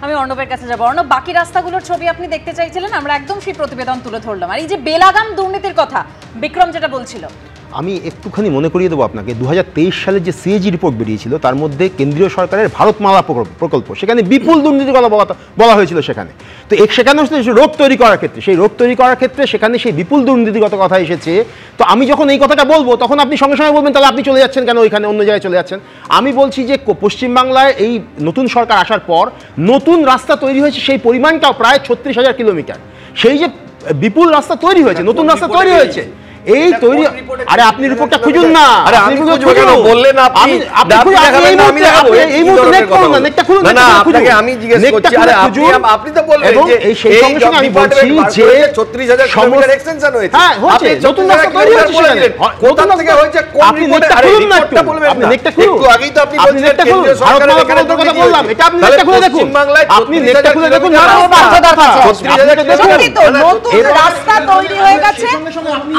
আমি অর্ণবের কাছে যাবো। অর্ণব, বাকি রাস্তাগুলোর ছবি আপনি দেখতে চাইছিলেন, আমরা একদম সেই প্রতিবেদন তুলে ধরলাম। আর এই যে বেলাগাম দুর্নীতির কথা বিক্রম যেটা বলছিল, আমি একটুখানি মনে করিয়ে দেবো আপনাকে, 2023 সালে যে সিএজি রিপোর্ট বেরিয়েছিল তার মধ্যে কেন্দ্রীয় সরকারের ভারতমালা প্রকল্প, সেখানে বিপুল দুর্নীতির কথা বলা হয়েছিল সেখানে। তো সেখানে রোগ তৈরি করার ক্ষেত্রে, সেই রোগ তৈরি করার ক্ষেত্রে সেখানে সেই বিপুল দুর্নীতিগত কথা এসেছে। তো আমি যখন এই কথাটা বলবো তখন আপনি সঙ্গে সঙ্গে বলবেন তাহলে আপনি চলে যাচ্ছেন কেন ওইখানে, অন্য জায়গায় চলে যাচ্ছেন। আমি বলছি যে পশ্চিমবাংলায় এই নতুন সরকার আসার পর নতুন রাস্তা তৈরি হয়েছে সেই পরিমাণটাও প্রায় 36,000 কিলোমিটার। সেই যে বিপুল রাস্তা তৈরি হয়েছে, নতুন রাস্তা তৈরি হয়েছে, এই তৈরি, আরে আপনি রিপোর্টটা খুঁজুন না, আরে আপনি কেন বললেন? আপনি এই মুহূর্তে নেট করুন না, নেটটা খুলুন না, আপনাকে আমি জিজ্ঞেস করছি। আরে আপনি তো বললেন যে এই সঙ্গে সঙ্গে আমি বলছি যে 36,000 কিলোমিটার এক্সটেনশন হয়েছে। হ্যাঁ হয়েছে, নতুন রাস্তা তৈরি হয়েছে সেখানে। কোথা থেকে হয়েছে, কোন রিপোর্টে? আরে রিপোর্টটা বলবেন না, নেটটা খুলুন। একটু আগেই তো আপনি বলছিলেন কেন্দ্রীয় সরকারের এখানে কথা বললাম, এটা আপনি নেটটা খুলে দেখুন, আপনি নেটটা খুলে দেখুন। না 36,000 সত্যি তো নতুন রাস্তা তৈরি হয়ে গেছে,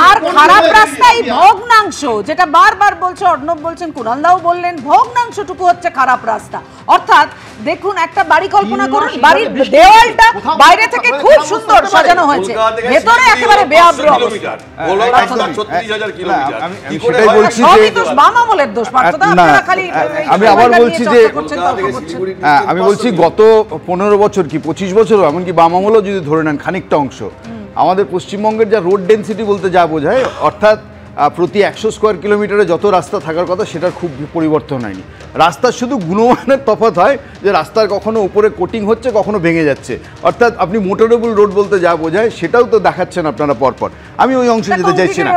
আর খারাপ রাস্তাই ভগ্নাংশ, যেটা বারবার বলছে অর্ণব, বলছেন কুণালদাও বললেন, ভগ্নাংশটুকু হচ্ছে খারাপ রাস্তা। অর্থাৎ দেখুন, একটা বাড়ি কল্পনা করুন, বাড়ির দেওয়ালটা বাইরে থেকে খুব সুন্দর সাজানো হয়েছে, ভেতরে একেবারে বেআব্র অবস্থা। আমি আবার বলছি যে আমি বলছি গত 15 বছর কি 25 বছর, এমনকি বাম আমলও যদি ধরে নেন খানিকটা অংশ, আমাদের পশ্চিমবঙ্গের যা রোড ডেন্সিটি বলতে যা বোঝায়, অর্থাৎ প্রতি 100 স্কোয়ার কিলোমিটারে যত রাস্তা থাকার কথা সেটার খুব পরিবর্তন হয়নি। রাস্তার শুধু গুণমানের তফাৎ হয় যে রাস্তার কখনো উপরে কোটিং হচ্ছে, কখনো ভেঙে যাচ্ছে। অর্থাৎ আপনি মোটরেবল রোড বলতে যা বোঝায় সেটাও তো দেখাচ্ছেন আপনারা পরপর। আমি ওই অংশে যেতে চাইছি না,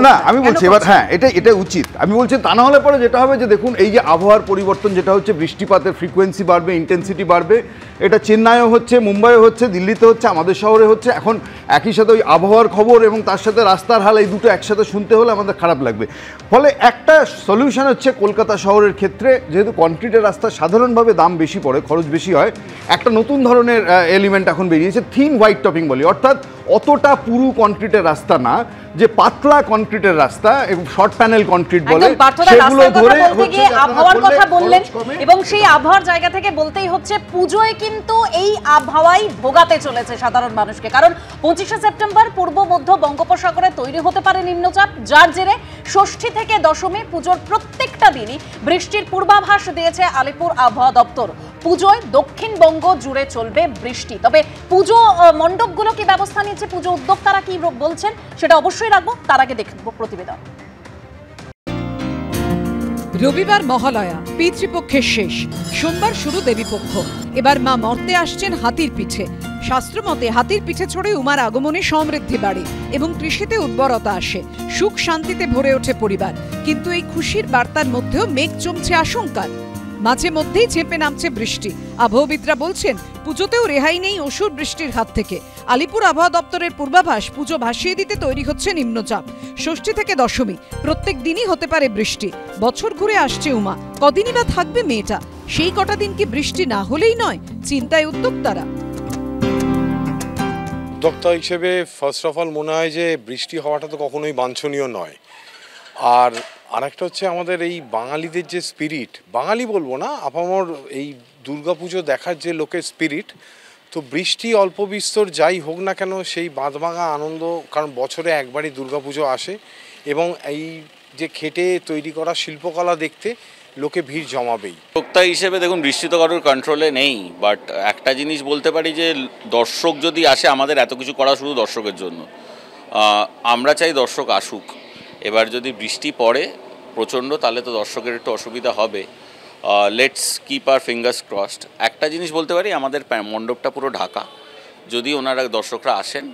না আমি বলছি এবার হ্যাঁ এটা উচিত। আমি বলছি তা না হলে পরে যেটা হবে যে দেখুন, এই যে আবহাওয়ার পরিবর্তন যেটা হচ্ছে, বৃষ্টিপাতের ফ্রিকোয়েন্সি বাড়বে, ইন্টেন্সিটি বাড়বে, এটা চেন্নাইও হচ্ছে, মুম্বাইও হচ্ছে, দিল্লিতে হচ্ছে, আমাদের শহরে হচ্ছে। এখন একই সাথে ওই আবহাওয়ার খবর এবং তার সাথে রাস্তার হাল, এই দুটো একসাথে শুনতে হলে আমাদের খারাপ লাগবে। ফলে একটা সলিউশন হচ্ছে কলকাতা শহরের ক্ষেত্রে, যেহেতু কনক্রিটের রাস্তা সাধারণভাবে দাম বেশি পড়ে, খরচ বেশি হয়, একটা নতুন ধরনের এলিমেন্ট এখন বেরিয়েছে, থিন হোয়াইট টপিং বলি। অর্থাৎ অতটা পুরু কনক্রিটের রাস্তা না, যে পাতলা কনক্রিটের রাস্তা এবং শর্ট প্যানেল কনক্রিট বলে, সেগুলো ধরে আবহাওয়ার কথা বললেন, এবং সেই আবহাওয়ার জায়গা থেকে বলতেই হচ্ছে পুজোয় কিন্তু এই আবহাওয়াই ভোগাতে চলেছে সাধারণ মানুষকে। কারণ 25শে সেপ্টেম্বর পূর্ব মধ্য বঙ্গোপসাগরে তৈরি হতে পারে নিম্নচাপ, যার জেরে ষষ্ঠী থেকে দশমী পুজোর প্রত্যেকটা দিনই বৃষ্টির পূর্বাভাস দিয়েছে আলিপুর আবহাওয়া দপ্তর। পুজোয় দক্ষিণবঙ্গ জুড়ে চলবে বৃষ্টি। তবে পুজো মণ্ডপগুলো কি ব্যবস্থা নিচ্ছে, পুজো উদ্যোক্তারা কি বলছেন, সেটা অবশ্যই রাখবো। তার আগে দেখব প্রতিবেদন। রবিবার মহালয়া, পিতৃপক্ষের শেষ, সোমবার শুরু দেবীপক্ষ। এবার মা মর্তে আসছেন হাতির পিঠে। শাস্ত্রমতে হাতির পিঠে চড়ে উমার আগমনে সমৃদ্ধি বাড়ে এবং কৃষিতে উর্বরতা আসে, সুখ শান্তিতে ভরে ওঠে পরিবার। কিন্তু এই খুশির বার্তার মধ্যেও মেঘ জমছে আশঙ্কার। মাঝে মধ্যেই চেপে নামছে বৃষ্টি। আবহাওয়াবিদরা বলছেন পুজোতেও রেহাই নেই অসুর বৃষ্টির হাত থেকে। আলিপুর আবহাওয়া দপ্তরের পূর্বাভাস, পুজো ভাসিয়ে দিতে তৈরি হচ্ছে নিম্নচাপ। ষষ্ঠী থেকে দশমী প্রত্যেক দিনই হতে পারে বৃষ্টি। বছর ঘুরে আসছে উমা, কদিনই বা থাকবে মেয়েটা? সেই কটা দিন কি বৃষ্টি না হলেই নয়? চিন্তায় উদ্যোক্তারা। উদ্যোক্তা হিসেবে ফার্স্ট অফ অল মনে হয় যে বৃষ্টি হওয়াটা তো কখনোই বাঞ্ছনীয় নয়। আর আরেকটা হচ্ছে আমাদের এই বাঙালিদের যে স্পিরিট, বাঙালি বলবো না, আপামর এই দুর্গাপুজো দেখার যে লোকের স্পিরিট, তো বৃষ্টি অল্প বিস্তর যাই হোক না কেন সেই বাঁধভাঙা আনন্দ, কারণ বছরে একবারই দুর্গাপুজো আসে এবং এই যে খেটে তৈরি করা শিল্পকলা দেখতে লোকে ভিড় জমাবেই। উদ্যোক্তা হিসেবে দেখুন, বৃষ্টি তো কারোর কন্ট্রোলে নেই, বাট একটা জিনিস বলতে পারি যে দর্শক যদি আসে, আমাদের এত কিছু করা শুধু দর্শকের জন্য, আমরা চাই দর্শক আসুক। এবার যদি বৃষ্টি পড়ে প্রচণ্ড, তাহলে তো দর্শকের একটু অসুবিধা হবে। Let's keep our fingers crossed. একটা জিনিস বলতে পারি, আমাদের মণ্ডপটা পুরো ঢাকা, যদি ওনারা দর্শকরা আসেন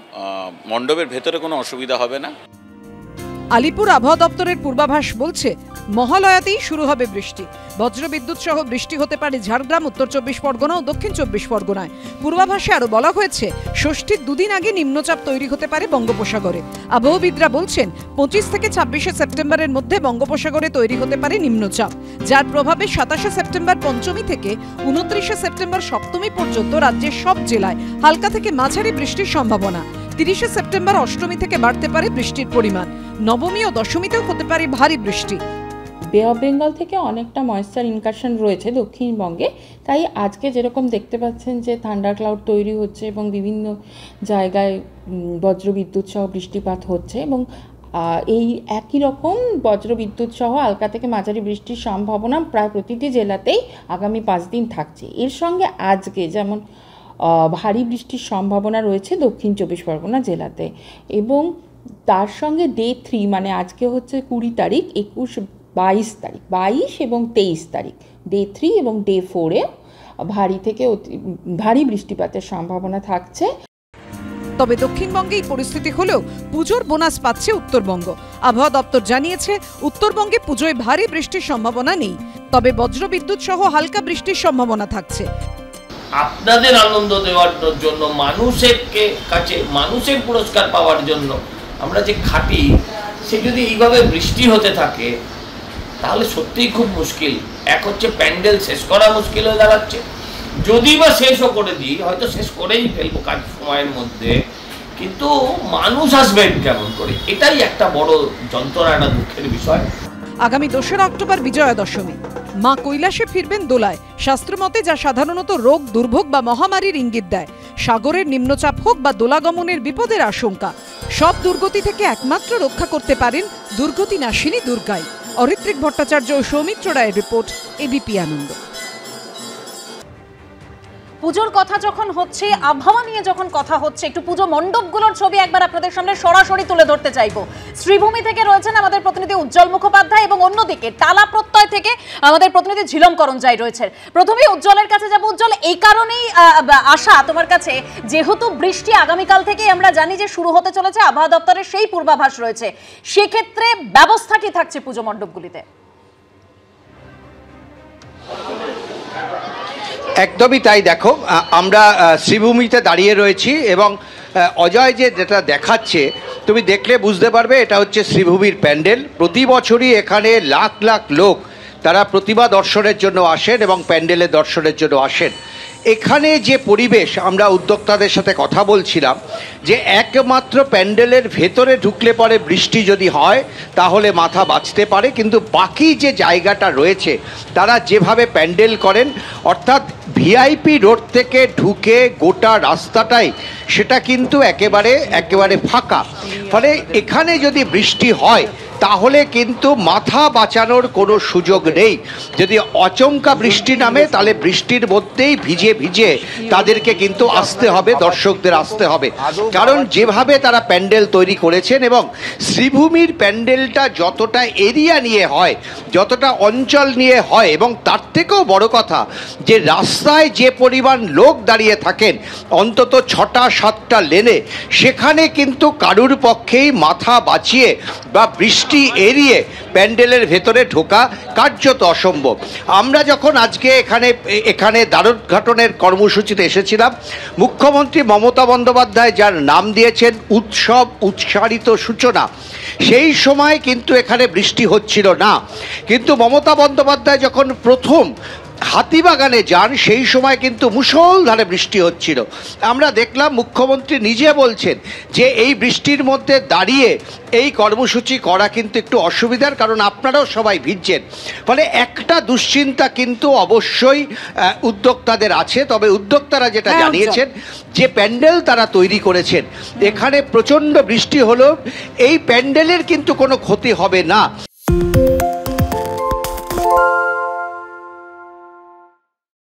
মণ্ডপের ভেতরে কোনো অসুবিধা হবে না। আলিপুর আবহাওয়া দপ্তরের পূর্বাভাস বলছে মহালয়াতেই শুরু হবে বৃষ্টি। বজ্রবিদ্যুৎ সহ বৃষ্টি হতে পারে ঝাড়গ্রাম, উত্তর 24 পরগনা ও দক্ষিণ 24 পরগনায়। পূর্বাভাসে আরো বলা হয়েছে ষষ্ঠীর দুদিন আগে নিম্নচাপ তৈরি হতে পারে বঙ্গোপসাগরে। আবহাওয়াবিদরা বলছেন 25 থেকে 26শে সেপ্টেম্বরের মধ্যে বঙ্গোপসাগরে তৈরি হতে পারে নিম্নচাপ, যার প্রভাবে 27শে সেপ্টেম্বর পঞ্চমী থেকে 29শে সেপ্টেম্বর সপ্তমী পর্যন্ত রাজ্যের সব জেলায় হালকা থেকে মাঝারি বৃষ্টির সম্ভাবনা। 30শে সেপ্টেম্বর অষ্টমী থেকে বাড়তে পারে বৃষ্টির পরিমাণ। নবমী ও দশমীতেও হতে পারে ভারী বৃষ্টি। বে অফ বেঙ্গল থেকে অনেকটা ময়েশ্চার ইনকারশন রয়েছে দক্ষিণবঙ্গে, তাই আজকে যেরকম দেখতে পাচ্ছেন যে থান্ডার ক্লাউড তৈরি হচ্ছে এবং বিভিন্ন জায়গায় বজ্রবিদ্যুৎ সহ বৃষ্টিপাত হচ্ছে, এবং এই একই রকম বজ্রবিদ্যুৎ সহ হালকা থেকে মাঝারি বৃষ্টির সম্ভাবনা প্রায় প্রতিটি জেলাতেই আগামী 5 দিন থাকছে। এর সঙ্গে আজকে যেমন ভারী বৃষ্টির সম্ভাবনা রয়েছে দক্ষিণ 24 পরগনা জেলাতে, এবং তার সঙ্গে ডে 3 মানে আজকে হচ্ছে 20 তারিখ, 21, 22 তারিখ, 22 এবং 23 তারিখ ডে 3 এবং ডে 4-এ ভারী থেকে ভারী বৃষ্টিপাতের সম্ভাবনা থাকছে। তবে দক্ষিণবঙ্গে এই পরিস্থিতি হলেও পুজোর বোনাস পাচ্ছে উত্তরবঙ্গ। আবহাওয়া দপ্তর জানিয়েছে উত্তরবঙ্গে পুজোয় ভারী বৃষ্টির সম্ভাবনা নেই, তবে বজ্রবিদ্যুৎ সহ হালকা বৃষ্টির সম্ভাবনা থাকছে। আপনাদের আনন্দ দেওয়ার জন্য, মানুষের কাছে মানুষের পুরস্কার পাওয়ার জন্য আমরা যে খাটি, সে যদি এইভাবে বৃষ্টি হতে থাকে তাহলে সত্যিই খুব মুশকিল। এক হচ্ছে প্যান্ডেল শেষ করা মুশকিল হয়ে দাঁড়াচ্ছে, যদি বা শেষও করে দিই, হয়তো শেষ করেই ফেলবো কাজ সময়ের মধ্যে, কিন্তু মানুষ আসবেন কেমন করে, এটাই একটা বড় যন্ত্রণা, একটা দুঃখের বিষয়। আগামী 2রা অক্টোবর বিজয়া দশমী, মা কৈলাসে ফিরবেন দোলায়, শাস্ত্রমতে যা সাধারণত রোগ দুর্ভোগ বা মহামারীর ইঙ্গিত দেয়। সাগরের নিম্নচাপ হোক বা দোলাগমনের বিপদের আশঙ্কা, সব দুর্গতি থেকে একমাত্র রক্ষা করতে পারেন দুর্গতি নাশিনী দুর্গাই। অরিত্রিক ভট্টাচার্য ও সৌমিত্র রায়ের রিপোর্ট, এবিপি আনন্দ। পুজোর কথা যখন হচ্ছে, আবহাওয়া নিয়ে যখন কথা হচ্ছে, একটু পুজো মণ্ডপগুলোর ছবি একবার আপনাদের সামনে সরাসরি তুলে ধরতে চাইবো। শ্রীভূমি থেকে রয়েছেন আমাদের প্রতিনিধি উজ্জ্বল মুখোপাধ্যায়, এবং অন্যদিকে টালা প্রত্যয় থেকে আমাদের প্রতিনিধি ঝিলম করঞ্জাই রয়েছে। প্রথমে উজ্জ্বলের কাছে যাব। উজ্জ্বল, এই কারণেই আশা তোমার কাছে, যেহেতু বৃষ্টি আগামীকাল থেকেই আমরা জানি যে শুরু হতে চলেছে, আবহাওয়া দপ্তরের সেই পূর্বাভাস রয়েছে, সেক্ষেত্রে ব্যবস্থা কি থাকছে পুজো মণ্ডপগুলিতে? একদমই তাই। দেখো, আমরা শ্রীভূমিতে দাঁড়িয়ে রয়েছি এবং অজয় যে যেটা দেখাচ্ছে তুমি দেখলে বুঝতে পারবে, এটা হচ্ছে শ্রীভূমির প্যান্ডেল। প্রতি বছরই এখানে লাখ লাখ লোক তারা প্রতিমা দর্শনের জন্য আসেন এবং প্যান্ডেলের দর্শনের জন্য আসেন। এখানে যে পরিবেশ, আমরা উদ্যোক্তাদের সাথে কথা বলছিলাম যে একমাত্র প্যান্ডেলের ভেতরে ঢুকলে পরে বৃষ্টি যদি হয় তাহলে মাথা বাঁচতে পারে, কিন্তু বাকি যে জায়গাটা রয়েছে তারা যেভাবে প্যান্ডেল করেন, অর্থাৎ ভিআইপি রোড থেকে ঢুকে গোটা রাস্তাটাই সেটা কিন্তু একেবারে ফাঁকা। ফলে এখানে যদি বৃষ্টি হয় তাহলে কিন্তু মাথা বাঁচানোর কোনো সুযোগ নেই। যদি অচমকা বৃষ্টি নামে তাহলে বৃষ্টির মধ্যেই ভিজে ভিজে তাদেরকে কিন্তু আসতে হবে, দর্শকদের আসতে হবে। কারণ যেভাবে তারা প্যান্ডেল তৈরি করেছেন, এবং শ্রীভূমির প্যান্ডেলটা যতটা এরিয়া নিয়ে হয়, যতটা অঞ্চল নিয়ে হয়, এবং তার থেকেও বড় কথা যে রাস্তায় যে পরিমাণ লোক দাঁড়িয়ে থাকেন অন্তত 6টা-7টা লেনে, সেখানে কিন্তু কারুর পক্ষেই মাথা বাঁচিয়ে বা বৃষ্টি এড়িয়ে প্যান্ডেলের ভেতরে ঢোকা কার্যত অসম্ভব। আমরা যখন আজকে এখানে দ্বারোদ্ঘাটনের কর্মসূচিতে এসেছিলাম, মুখ্যমন্ত্রী মমতা বন্দ্যোপাধ্যায় যার নাম দিয়েছেন উৎসব উৎসারিত সূচনা, সেই সময় কিন্তু এখানে বৃষ্টি হচ্ছিল না। কিন্তু মমতা বন্দ্যোপাধ্যায় যখন প্রথম হাতিবাগানে যান সেই সময় কিন্তু মুষলধারে বৃষ্টি হচ্ছিল। আমরা দেখলাম মুখ্যমন্ত্রী নিজে বলছেন যে এই বৃষ্টির মধ্যে দাঁড়িয়ে এই কর্মসূচি করা কিন্তু একটু অসুবিধার, কারণ আপনারাও সবাই ভিজছেন। ফলে একটা দুশ্চিন্তা কিন্তু অবশ্যই উদ্যোক্তাদের আছে। তবে উদ্যোক্তারা যেটা জানিয়েছেন যে প্যান্ডেল তারা তৈরি করেছেন, এখানে প্রচণ্ড বৃষ্টি হলেও এই প্যান্ডেলের কিন্তু কোনো ক্ষতি হবে না।